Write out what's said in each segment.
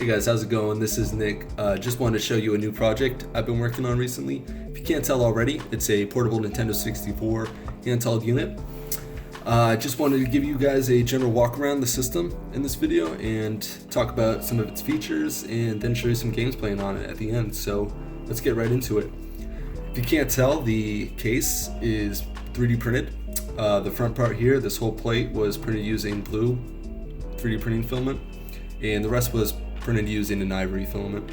Hey guys, how's it going? This is Nick. Just wanted to show you a new project I've been working on recently. If you can't tell already, it's a portable Nintendo 64 handheld unit. I just wanted to give you guys a general walk around the system in this video and talk about some of its features and then show you some games playing on it at the end. So let's get right into it. If you can't tell, the case is 3D printed. The front part here, this whole plate was printed using blue 3D printing filament, and the rest was printed using an ivory filament.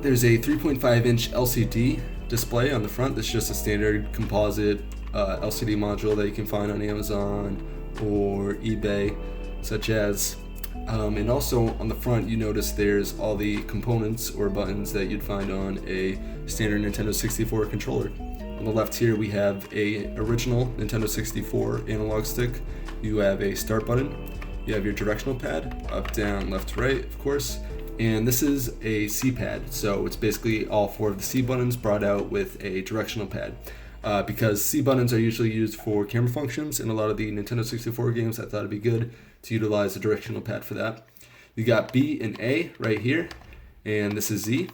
There's a 3.5-inch LCD display on the front. That's just a standard composite LCD module that you can find on Amazon or eBay, such as. And also on the front, you notice there's all the components or buttons that you'd find on a standard Nintendo 64 controller. On the left here, we have a original Nintendo 64 analog stick. You have a start button. You have your directional pad, up, down, left, right, of course. And this is a C pad, so it's basically all four of the C buttons brought out with a directional pad. Because C buttons are usually used for camera functions in a lot of the Nintendo 64 games, I thought it'd be good to utilize a directional pad for that. You got B and A right here, and this is Z.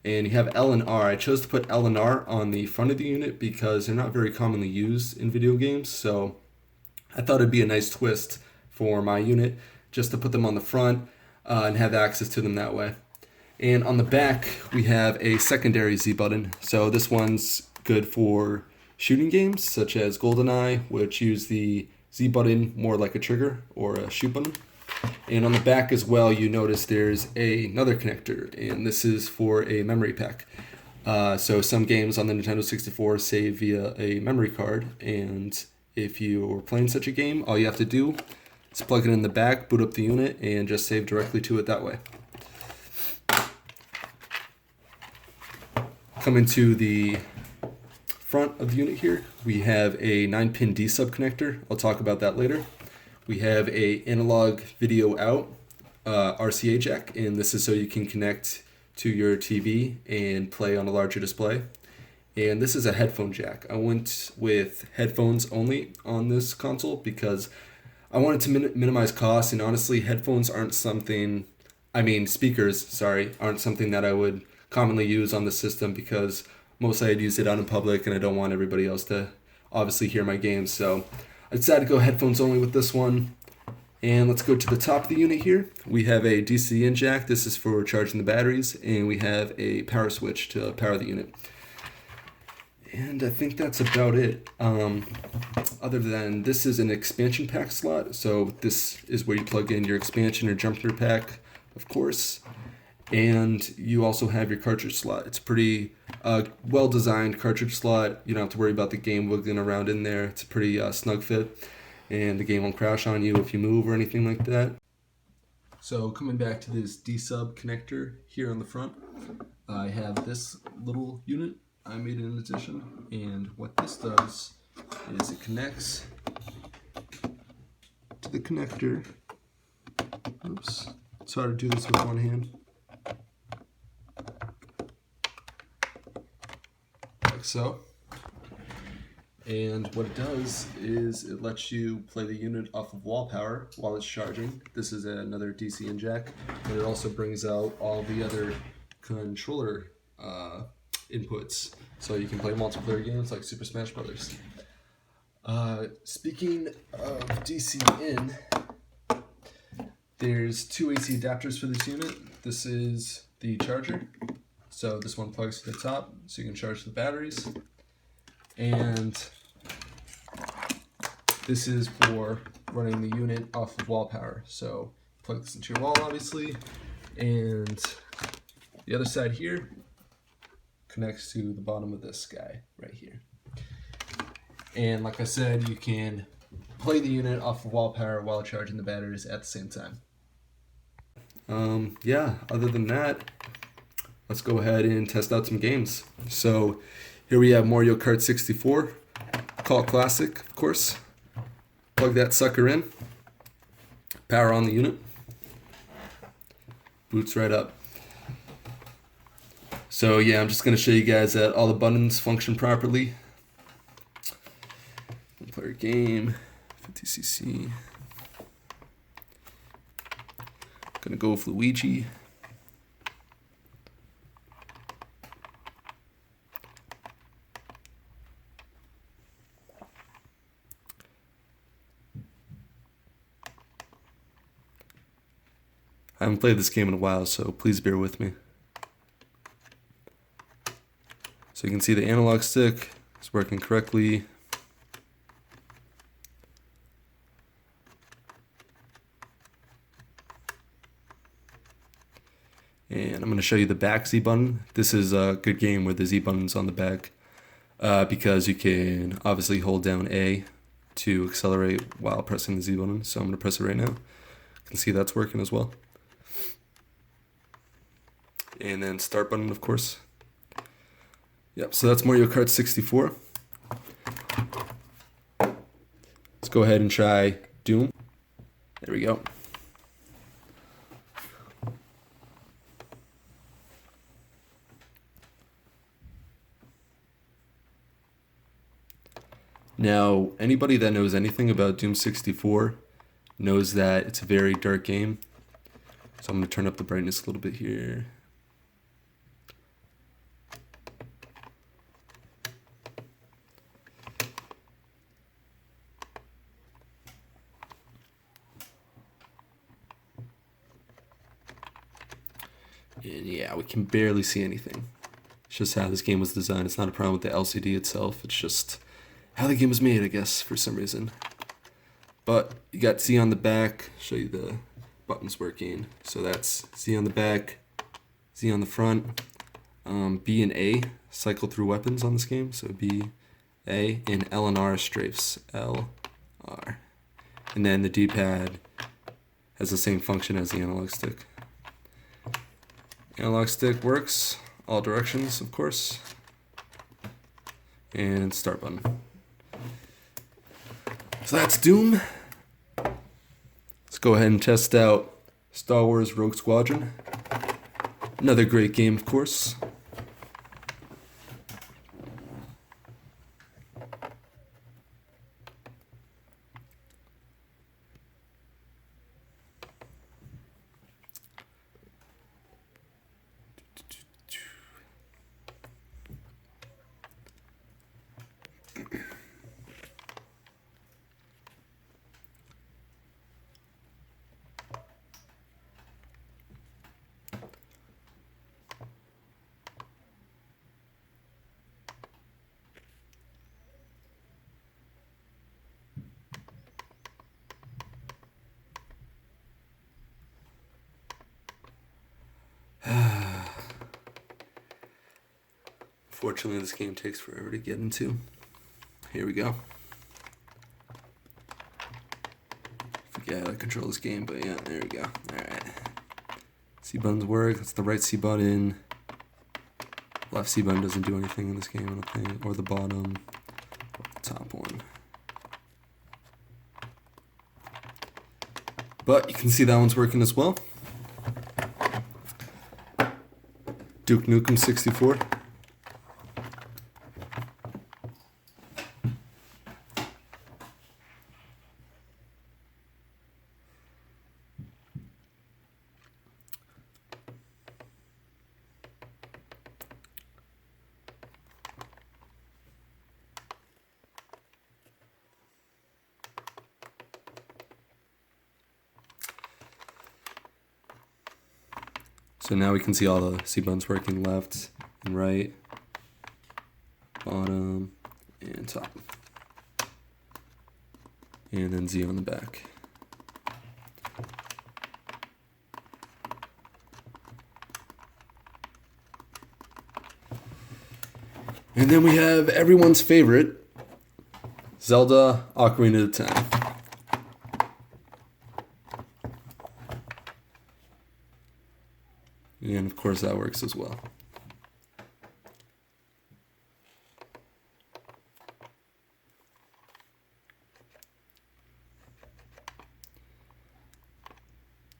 And you have L and R. I chose to put L and R on the front of the unit because they're not very commonly used in video games, so I thought it'd be a nice twist for my unit just to put them on the front and have access to them that way. And on the back, we have a secondary Z button. So this one's good for shooting games such as GoldenEye, which use the Z button more like a trigger or a shoot button. And on the back as well, you notice there's another connector, and this is for a memory pack. So some games on the Nintendo 64 save via a memory card, and if you're playing such a game, all you have to do is plug it in the back, boot up the unit, and just save directly to it that way. Coming to the front of the unit here, we have a 9-pin D-sub connector. I'll talk about that later. We have a analog video out RCA jack, and this is so you can connect to your TV and play on a larger display. And this is a headphone jack. I went with headphones only on this console because I wanted to minimize costs, and honestly, headphones aren't something, speakers, aren't something that I would commonly use on the system because mostly I'd use it out in public and I don't want everybody else to obviously hear my games. So I decided to go headphones only with this one. And let's go to the top of the unit here. We have a DC in jack. This is for charging the batteries, and we have a power switch to power the unit. And I think that's about it. Other than this is an expansion pack slot, so this is where you plug in your expansion or jumper pack, of course. And you also have your cartridge slot. It's a pretty well-designed cartridge slot. You don't have to worry about the game wiggling around in there. It's a pretty snug fit, and the game won't crash on you if you move or anything like that. So coming back to this D-sub connector here on the front, I have this little unit I made in addition, and what this does is it connects to the connector. Oops, it's hard to do this with one hand. Like so. And what it does is it lets you play the unit off of wall power while it's charging. This is another DC in jack, but it also brings out all the other controller inputs, so you can play multiplayer games like Super Smash Brothers. Speaking of DC in, there's two AC adapters for this unit. This is the charger, so this one plugs to the top so you can charge the batteries, and this is for running the unit off of wall power. So plug this into your wall, obviously, and the other side here connects to the bottom of this guy right here. And like I said, you can play the unit off of wall power while charging the batteries at the same time. Other than that, let's go ahead and test out some games. So here we have Mario Kart 64, Call Classic, of course. Plug that sucker in, power on the unit, boots right up. So yeah, I'm just going to show you guys that all the buttons function properly. Player game, 50cc. Gonna go with Luigi. I haven't played this game in a while, so please bear with me. So you can see the analog stick is working correctly. And I'm going to show you the back Z button. This is a good game where the Z button's on the back because you can obviously hold down A to accelerate while pressing the Z button. So I'm going to press it right now. You can see that's working as well. And then start button, of course. Yep, so that's Mario Kart 64. Let's go ahead and try Doom. There we go. Now, anybody that knows anything about Doom 64 knows that it's a very dark game. So I'm going to turn up the brightness a little bit here. And yeah, we can barely see anything. It's just how this game was designed. It's not a problem with the LCD itself. It's just how the game was made, I guess, for some reason. But you got Z on the back. Show you the buttons working. So that's Z on the back, Z on the front. B and A cycle through weapons on this game. So B, A, and L and R strafes. L, R. And then the D-pad has the same function as the analog stick. Analog stick works all directions, of course. And start button. So that's Doom. Let's go ahead and test out Star Wars Rogue Squadron. Another great game, of course. Fortunately, this game takes forever to get into. Here we go. Forget how to control this game, but yeah, there we go. Alright. C buttons work. That's the right C button. Left C button doesn't do anything in this game, I don't think. Or the bottom. Or the top one. But you can see that one's working as well. Duke Nukem 64. So now we can see all the C buttons working, left and right, bottom and top. And then Z on the back. And then we have everyone's favorite, Zelda Ocarina of Time. And of course that works as well.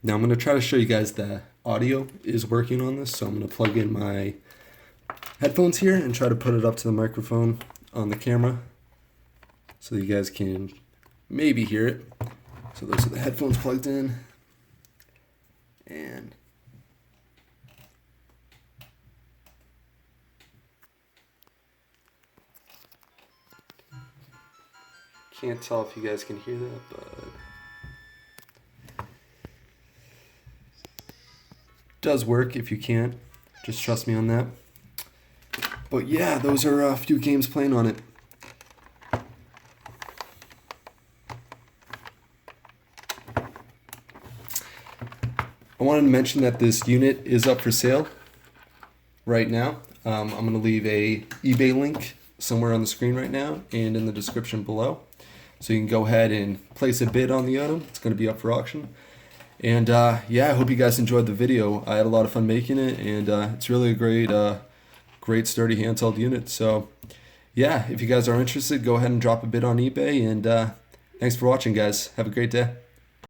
Now I'm going to try to show you guys that audio is working on this. So I'm going to plug in my headphones here and try to put it up to the microphone on the camera so you guys can maybe hear it. So those are the headphones plugged in. and can't tell if you guys can hear that, but does work. If you can't, just trust me on that. But yeah, those are a few games playing on it. I wanted to mention that this unit is up for sale right now. I'm going to leave a eBay link somewhere on the screen right now and in the description below. So you can go ahead and place a bid on the item. It's going to be up for auction. And yeah, I hope you guys enjoyed the video. I had a lot of fun making it, and it's really a great sturdy handheld unit. So yeah, if you guys are interested, go ahead and drop a bid on eBay, and thanks for watching, guys. Have a great day.